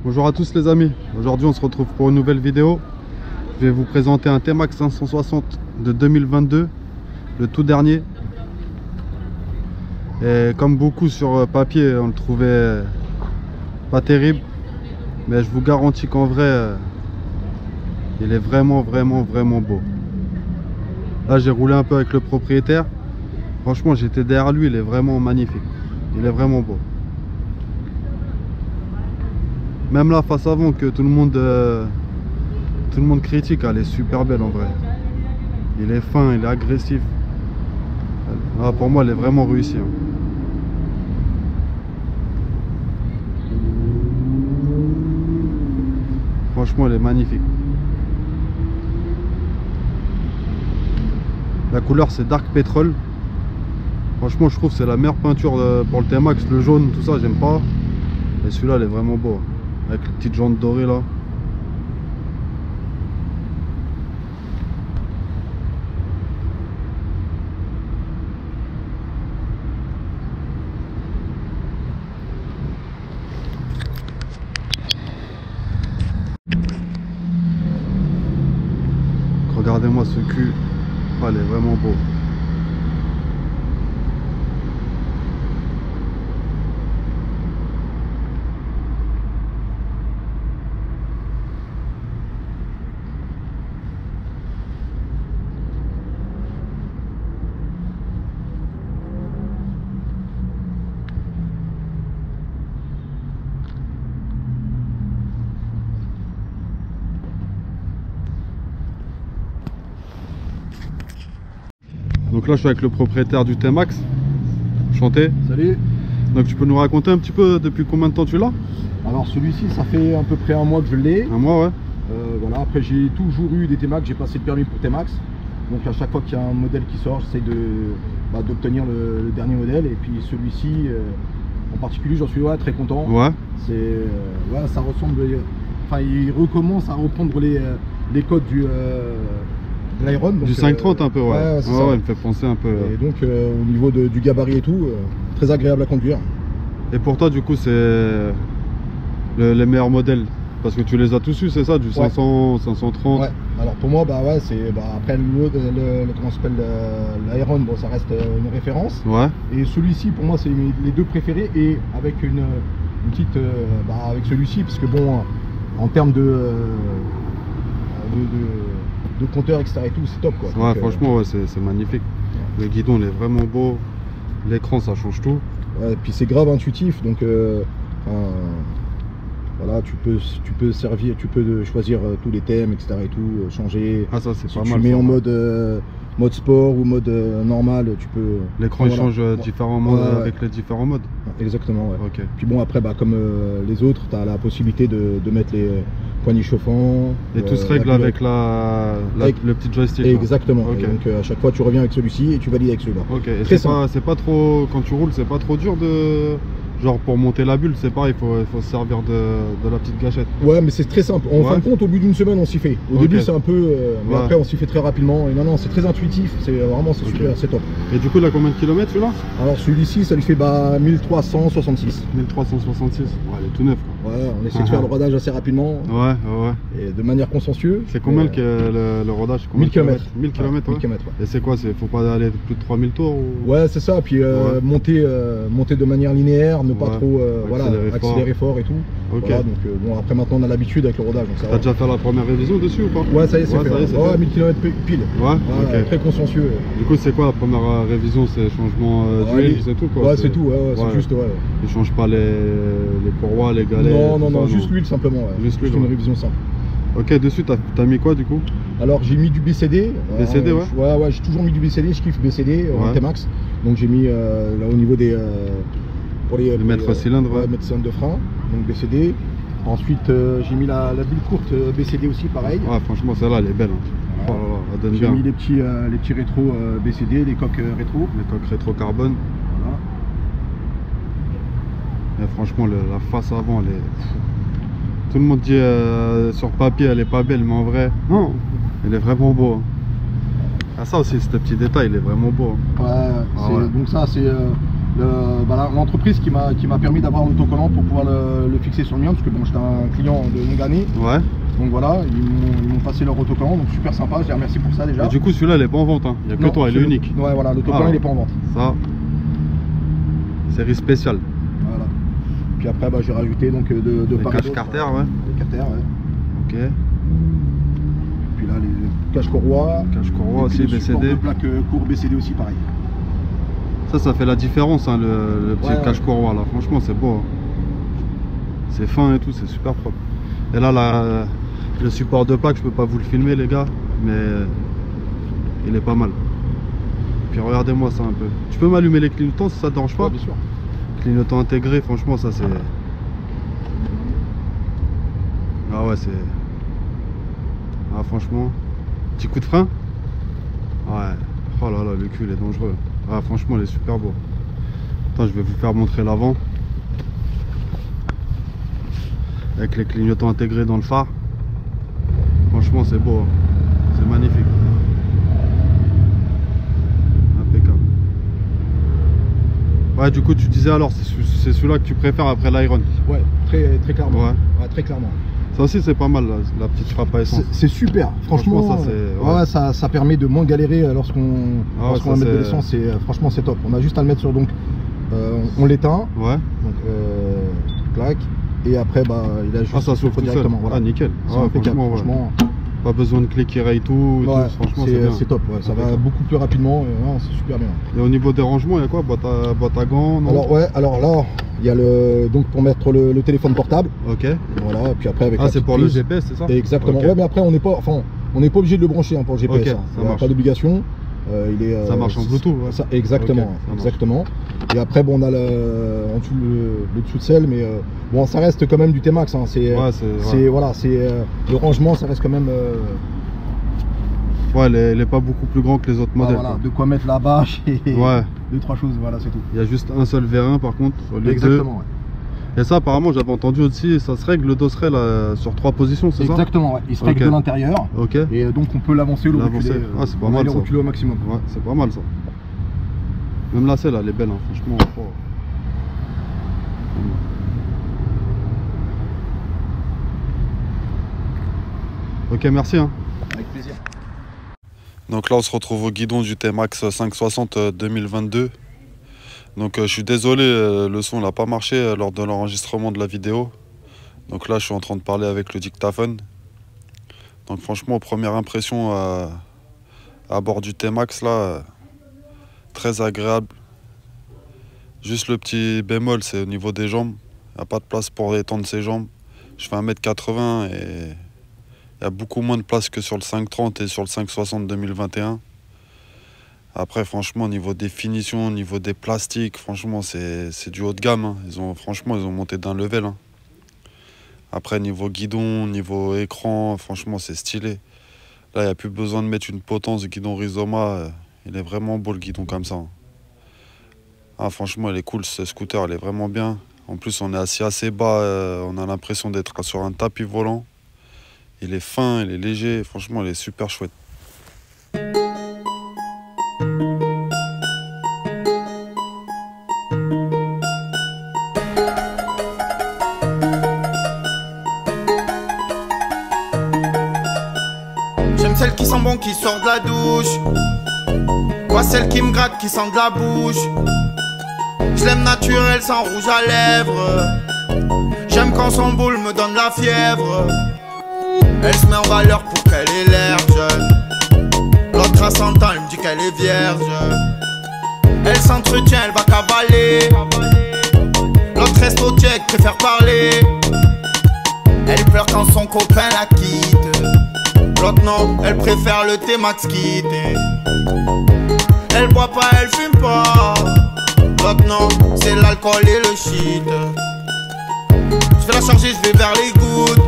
Bonjour à tous les amis, aujourd'hui on se retrouve pour une nouvelle vidéo. Je vais vous présenter un T-Max 560 de 2022, le tout dernier. Et comme beaucoup sur papier, on le trouvait pas terrible, mais je vous garantis qu'en vrai, il est vraiment beau. Là j'ai roulé un peu avec le propriétaire, franchement j'étais derrière lui, il est vraiment magnifique, il est vraiment beau. Même la face avant que tout le monde critique, elle est super belle en vrai. Il est fin, il est agressif. Ah, pour moi, elle est vraiment réussie. Franchement, elle est magnifique. La couleur, c'est Dark Petrol. Franchement, je trouve que c'est la meilleure peinture pour le T-Max. Le jaune, tout ça, j'aime pas. Et celui-là, il est vraiment beau. Avec les petites jantes dorées là. Regardez-moi ce cul. Oh, il est vraiment beau. Donc là je suis avec le propriétaire du T-Max. Enchanté. Salut. Donc tu peux nous raconter un petit peu depuis combien de temps tu l'as? Alors celui-ci ça fait à peu près un mois que je l'ai. Un mois, ouais. Voilà, après j'ai toujours eu des T-Max, j'ai passé le permis pour T-Max. Donc à chaque fois qu'il y a un modèle qui sort, j'essaie d'obtenir le dernier modèle. Et puis celui-ci en particulier, j'en suis très content. Ouais. Ouais, ça ressemble, enfin il recommence à reprendre les codes de l'Iron. Du 530 un peu, ouais. Ouais, ouais, il me fait penser un peu. Et donc au niveau du gabarit et tout, très agréable à conduire. Et pour toi du coup c'est les meilleurs modèles? Parce que tu les as tous eu, c'est ça? Du 500, 530? Ouais, alors pour moi, ouais, c'est après comment s'appelle, l'Iron, bon, ça reste une référence. Ouais. Et celui-ci, pour moi, c'est les deux préférés. Et avec une petite. Avec celui-ci, parce que bon, en termes de compteur, etc. et tout, c'est top quoi. Ouais, donc, franchement, ouais, c'est magnifique. Le guidon, il est vraiment beau. L'écran, ça change tout. Ouais, et puis c'est grave intuitif, donc. Voilà, tu peux choisir tous les thèmes, etc. et tout, changer. Ah, ça c'est si pas tu mal. mets Ça, en mode sport ou mode normal, tu peux. L'écran il change différents modes avec les différents modes. Exactement, ouais. Ok. Puis bon, après, comme les autres, tu as la possibilité de mettre les poignées chauffantes. Et tout se règle avec le petit joystick. Exactement. Okay. Et donc à chaque fois, tu reviens avec celui-ci et tu valides avec celui-là. Ok. Et c'est pas trop, quand tu roules, c'est pas trop dur de. Genre pour monter la bulle, c'est pareil, il faut se servir de la petite gâchette. Ouais, mais c'est très simple. En fin de compte, au bout d'une semaine, on s'y fait. Au début, c'est un peu. Mais après, on s'y fait très rapidement. Et non, c'est très intuitif. C'est vraiment super, c'est top. Et du coup, il a combien de kilomètres celui-là? Alors, celui-ci, ça lui fait 1366. 1366. Ouais, il est tout neuf quoi. Ouais, on essaie de faire le rodage assez rapidement. Ouais. Et de manière consciencieuse. C'est combien le rodage? 1000 km. 1000 km, ouais. Et c'est quoi? Faut pas aller plus de 3000 tours ou... Ouais, c'est ça. Puis monter de manière linéaire, ne pas trop accélérer fort et tout. Okay. Voilà, donc bon, après maintenant on a l'habitude avec le rodage. T'as déjà fait la première révision dessus ou pas? Ouais, ça y est, c'est fait. Ouais, 1000 km pile. Ouais, très consciencieux. Du coup, c'est quoi la première révision? C'est changement d'huile, c'est tout quoi? Ouais, c'est tout, c'est juste, Ils changent pas les courroies, les galets? Non, juste l'huile simplement. Juste l'huile, une révision simple. Ok, dessus t'as mis quoi du coup? Alors j'ai mis du BCD. BCD, ouais. Ouais, j'ai toujours mis du BCD, je kiffe BCD en T-Max. Donc j'ai mis là au niveau des pour les mètres cylindres, mètres cylindres de frein, donc BCD. Ensuite j'ai mis la bulle courte BCD aussi, pareil. Ouais, franchement celle-là elle est belle. Hein. Voilà. Elle donne j'ai bien. mis les petits rétros BCD, les coques rétro. Les coques rétro carbone. Voilà. Et franchement la face avant elle est... Tout le monde dit sur papier elle est pas belle, mais en vrai, non, elle est vraiment beau. Hein. Ah, ça aussi, ce petit détail, il est vraiment beau. Hein. Ouais, donc ça c'est l'entreprise qui m'a permis d'avoir l'autocollant pour pouvoir le fixer sur le mien, parce que bon, j'étais un client de longue année. Ouais. Donc voilà, ils m'ont passé leur autocollant, donc super sympa, je les remercie pour ça déjà. Et du coup, celui-là, il est pas en vente, hein. Il n'y a que toi, il est unique. Ouais, voilà, l'autocollant, il est pas en vente. Ça, série spéciale. Voilà. Puis après, j'ai rajouté donc de part et cache Carter, ouais. Les Carter, ouais. Ok. Puis là, les cache courroie. Cache courroie aussi, BCD. BCD. De plaque court BCD aussi, pareil. Ça fait la différence, hein, le petit cache courroie là. Franchement, c'est beau. Hein. C'est fin et tout, c'est super propre. Et là, le support de plaque, je peux pas vous le filmer, les gars, mais il est pas mal. Puis regardez-moi ça un peu. Tu peux m'allumer les clignotants si ça te dérange pas? Ouais, bien sûr. Clignotant intégré, franchement, ça c'est. Ah ouais, c'est. Ah, franchement. Petit coup de frein. Ouais. Oh là là, le cul il est dangereux. Ah, franchement, il est super beau. Attends, je vais vous faire montrer l'avant. Avec les clignotants intégrés dans le phare. Franchement, c'est beau. Hein. C'est magnifique. Impeccable. Ouais, du coup, tu disais alors, c'est celui-là que tu préfères après l'Iron? Ouais, très clairement. Ouais. Ouais, très clairement. Ça aussi, c'est pas mal, la petite frappe à essence. C'est super. Franchement, ça permet de moins galérer lorsqu'on va mettre de l'essence. Franchement, c'est top. On a juste à le mettre sur. Donc, on l'éteint. Ouais. Donc, clac. Et après, il a juste. Ah, ça s'ouvre directement. Voilà. Ah, nickel. C'est impeccable, franchement. Pas besoin de clé qui raye tout. Ouais, franchement, c'est top. Ouais. Ça va beaucoup plus rapidement. C'est super bien. Et au niveau des rangements, il y a quoi? Boîte à gants, non? Alors là, il y a donc pour mettre le téléphone portable. Ok. Voilà. Puis après avec. C'est pour le GPS, c'est ça? Exactement. Okay. Ouais, mais après on n'est pas obligé de le brancher pour le GPS. Okay, il n'y a pas d'obligation. Ça marche en Bluetooth. Ouais. Ça, exactement. Okay, exactement. Et après, on a en dessous le dessous de selle, mais bon, ça reste quand même du T-Max. Hein. Le rangement, ça reste quand même. Ouais, il n'est pas beaucoup plus grand que les autres modèles. Voilà, de quoi mettre la bâche et deux, trois choses, voilà, c'est tout. Il y a juste un seul V1 par contre. Exactement, ouais. Et ça, apparemment, j'avais entendu aussi, ça se règle le dosseret là, sur 3 positions, c'est ça? Exactement, ouais. Il se règle de l'intérieur. Ok. Et donc on peut l'avancer ou le reculer. Ah, c'est pas mal. Reculer au maximum. Ouais, c'est pas mal ça. Même là, elle est belle, hein, franchement. Ok, merci. Hein. Avec plaisir. Donc là, on se retrouve au guidon du T-Max 560 2022. Donc je suis désolé, le son n'a pas marché lors de l'enregistrement de la vidéo. Donc là, je suis en train de parler avec le dictaphone. Donc franchement, première impression à bord du T-Max, là, très agréable. Juste le petit bémol, c'est au niveau des jambes. Il n'y a pas de place pour étendre ses jambes. Je fais 1m80 et il y a beaucoup moins de place que sur le 530 et sur le 560 2021. Après, franchement, au niveau des finitions, au niveau des plastiques, franchement, c'est du haut de gamme. Hein. Franchement, ils ont monté d'un level. Hein. Après, niveau guidon, niveau écran, franchement, c'est stylé. Là, il n'y a plus besoin de mettre une potence de guidon Rizoma. Il est vraiment beau, le guidon, comme ça. Hein. Ah, franchement, il est cool, ce scooter, il est vraiment bien. En plus, on est assis assez bas. On a l'impression d'être sur un tapis volant. Il est fin, il est léger. Franchement, il est super chouette. J'aime celle qui sent bon, qui sort de la douche. Pas celle qui me gratte, qui sent de la bouche. Je l'aime naturelle, sans rouge à lèvres. J'aime quand son boule me donne la fièvre. Elle se met en valeur pour qu'elle ait l'air jeune. L'autre à 100 ans, elle me dit qu'elle est vierge. Elle s'entretient, elle va cavaler. L'autre reste au check, préfère parler. Elle pleure quand son copain la quitte. L'autre non, elle préfère le T-Max quitter. Elle boit pas, elle fume pas. L'autre non, c'est l'alcool et le shit. Je vais la charger, je vais vers les gouttes.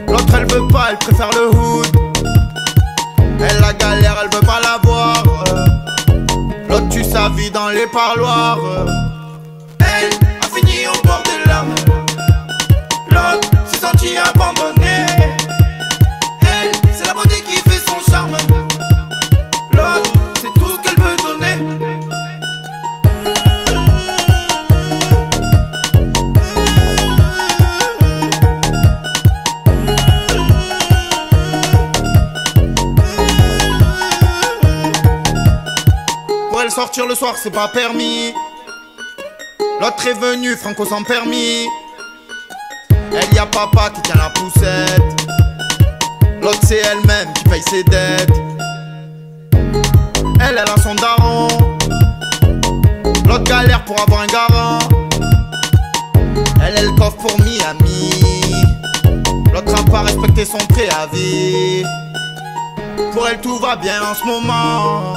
L'autre elle veut pas, elle préfère le hood. Elle la galère, elle veut pas la voir. L'autre tue sa vie dans les parloirs. Elle a fini au bord des larmes. L'autre s'est senti abandonné. Elle, c'est la beauté qui fait son charme. L'autre, c'est tout ce qu'elle veut donner. sortir le soir, c'est pas permis. L'autre est venu, Franco sans permis. Elle y a papa qui tient la poussette. L'autre c'est elle-même qui paye ses dettes. Elle a son daron. L'autre galère pour avoir un garant. Elle le coffre pour Miami. L'autre a pas respecté son préavis. Pour elle tout va bien en ce moment.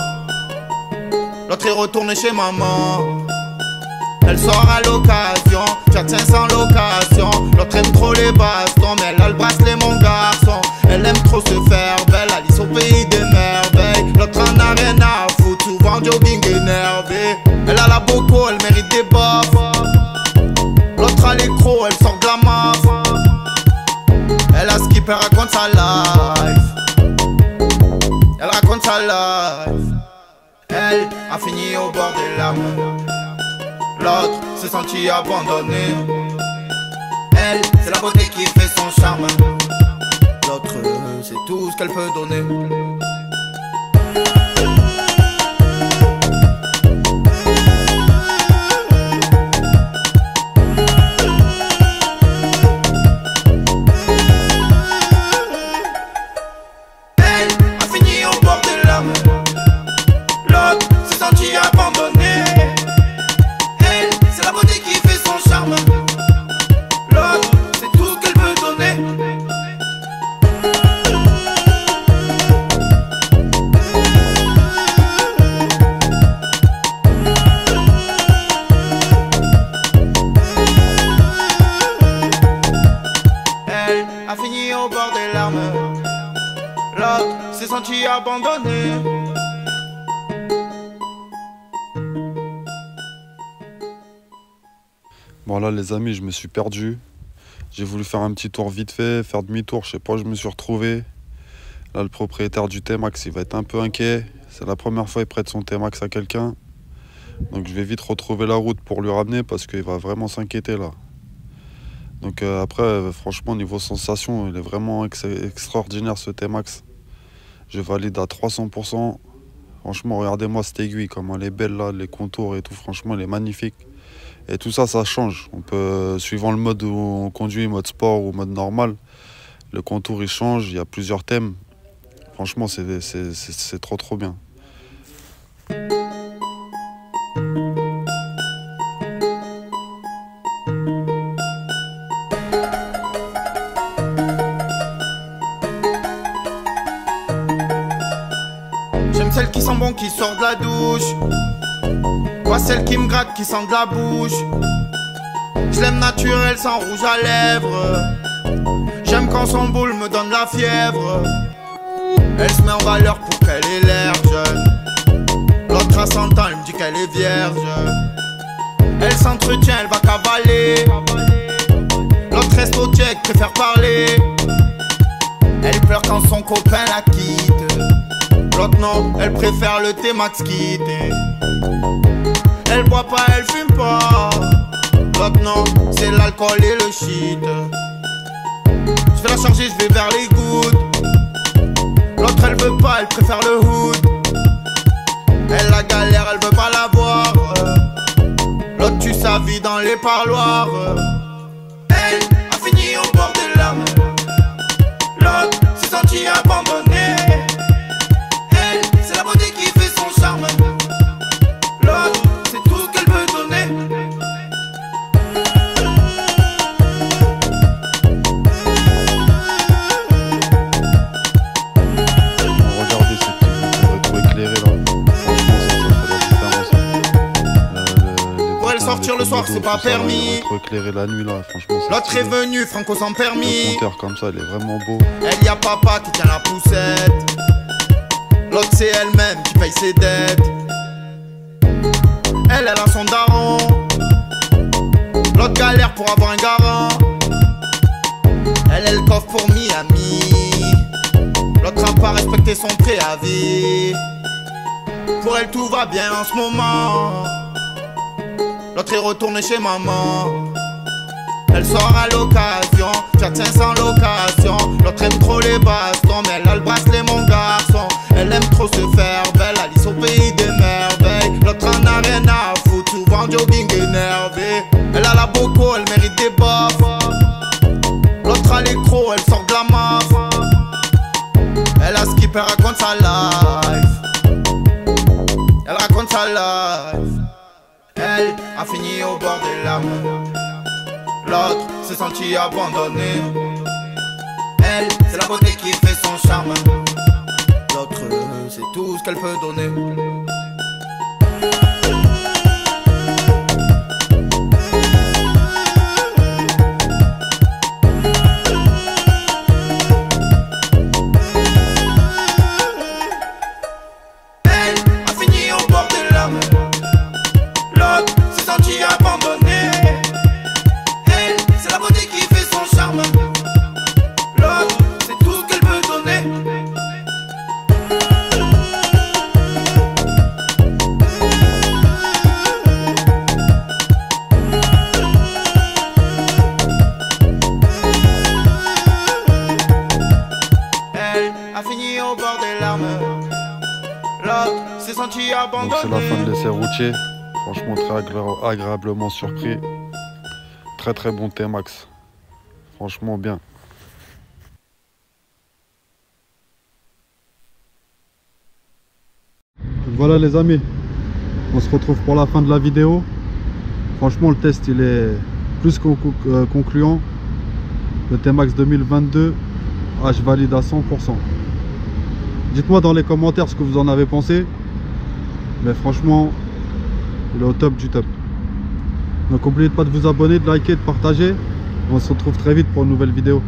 L'autre est retourné chez maman. Elle sort à l'occasion, chat sans location. L'autre aime trop les bastons, mais elle a le bracelet mon garçon. Elle aime trop se faire belle, Alice au pays des merveilles. L'autre en a rien à foutre, souvent jogging énervé. Elle a la boco, elle mérite des baffes. L'autre a l'écro, elle sort de la maf. Elle a skip, elle raconte sa life. Elle raconte sa life. Elle a fini au bord des larmes. L'autre s'est senti abandonné. Elle, c'est la beauté qui fait son charme. L'autre, c'est tout ce qu'elle peut donner. Elle a fini au bord des larmes. L'autre s'est senti abandonné. C'est la beauté qui fait son charme. L'autre, c'est tout ce qu'elle peut donner. Elle a fini au bord des larmes. L'autre s'est senti abandonné. Bon là les amis, je me suis perdu. J'ai voulu faire un petit tour vite fait, faire demi-tour, je sais pas où je me suis retrouvé. Là le propriétaire du T-Max il va être un peu inquiet. C'est la première fois qu'il prête son T-Max à quelqu'un. Donc je vais vite retrouver la route pour lui ramener parce qu'il va vraiment s'inquiéter là. Donc après franchement niveau sensation il est vraiment extraordinaire ce T-Max. Je valide à 300%. Franchement regardez-moi cette aiguille, comment elle est belle là, les contours et tout, franchement elle est magnifique. Et tout ça, ça change. On peut, suivant le mode où on conduit, mode sport ou mode normal, le contour il change, il y a plusieurs thèmes. Franchement, c'est trop bien. J'aime celle qui sent bon, qui sort de la douche. Pas celle qui me gratte, qui sent de la bouche. Je l'aime naturelle, sans rouge à lèvres. J'aime quand son boule me donne la fièvre. Elle se met en valeur pour qu'elle ait l'air jeune. L'autre à 100 ans, elle me dit qu'elle est vierge. Elle s'entretient, elle va cavaler. L'autre reste au check, préfère parler. Elle pleure quand son copain la quitte. L'autre non, elle préfère le T-Max quitter. Elle boit pas, elle fume pas. L'autre non, c'est l'alcool et le shit. Je vais la charger, je vais vers les gouttes. L'autre elle veut pas, elle préfère le hood. Elle la galère, elle veut pas la voir. L'autre tue sa vie dans les parloirs. Elle a fini au bord des larmes. L'autre s'est senti abandonné. Elle, c'est la beauté qui fait son charme. L'autre, c'est tout ce qu'elle peut donner. Regardez ce petit bout, tout éclairé là. Franchement, ça fait la différence. Pour elle sortir le soir, c'est pas permis. Trop éclairé la nuit là, franchement. L'autre est venu, Franco sans permis. Le compteur comme ça, il est vraiment beau. Elle y a papa qui tient la poussette. L'autre c'est elle-même qui paye ses dettes. Elle a son daron. L'autre galère pour avoir un garant. Elle le coffre pour Miami. L'autre a pas respecté son préavis. Pour elle tout va bien en ce moment. L'autre est retourné chez maman. Elle sort à l'occasion, chat sans location. L'autre aime trop les bastons, mais elle a le bracelet mon garçon. Elle aime trop se faire belle, Alice au pays des merveilles. L'autre en jogging énervé. Elle a la boco, elle mérite des baffes. L'autre a l'écro, elle sort de la maf. Elle a skip, elle raconte sa life. Elle raconte sa life. Elle a fini au bord des larmes. L'autre s'est senti abandonné. Elle, c'est la beauté qui fait son charme. L'autre, c'est tout ce qu'elle peut donner. Donc c'est la fin de l'essai routier. Franchement très agréablement surpris. Très très bon T-Max. Franchement bien. Voilà les amis, on se retrouve pour la fin de la vidéo. Franchement le test il est plus concluant. Le T-Max 2022, je valide à 100%. Dites-moi dans les commentaires ce que vous en avez pensé. Mais franchement, il est au top du top. Donc n'oubliez pas de vous abonner, de liker, de partager. On se retrouve très vite pour une nouvelle vidéo.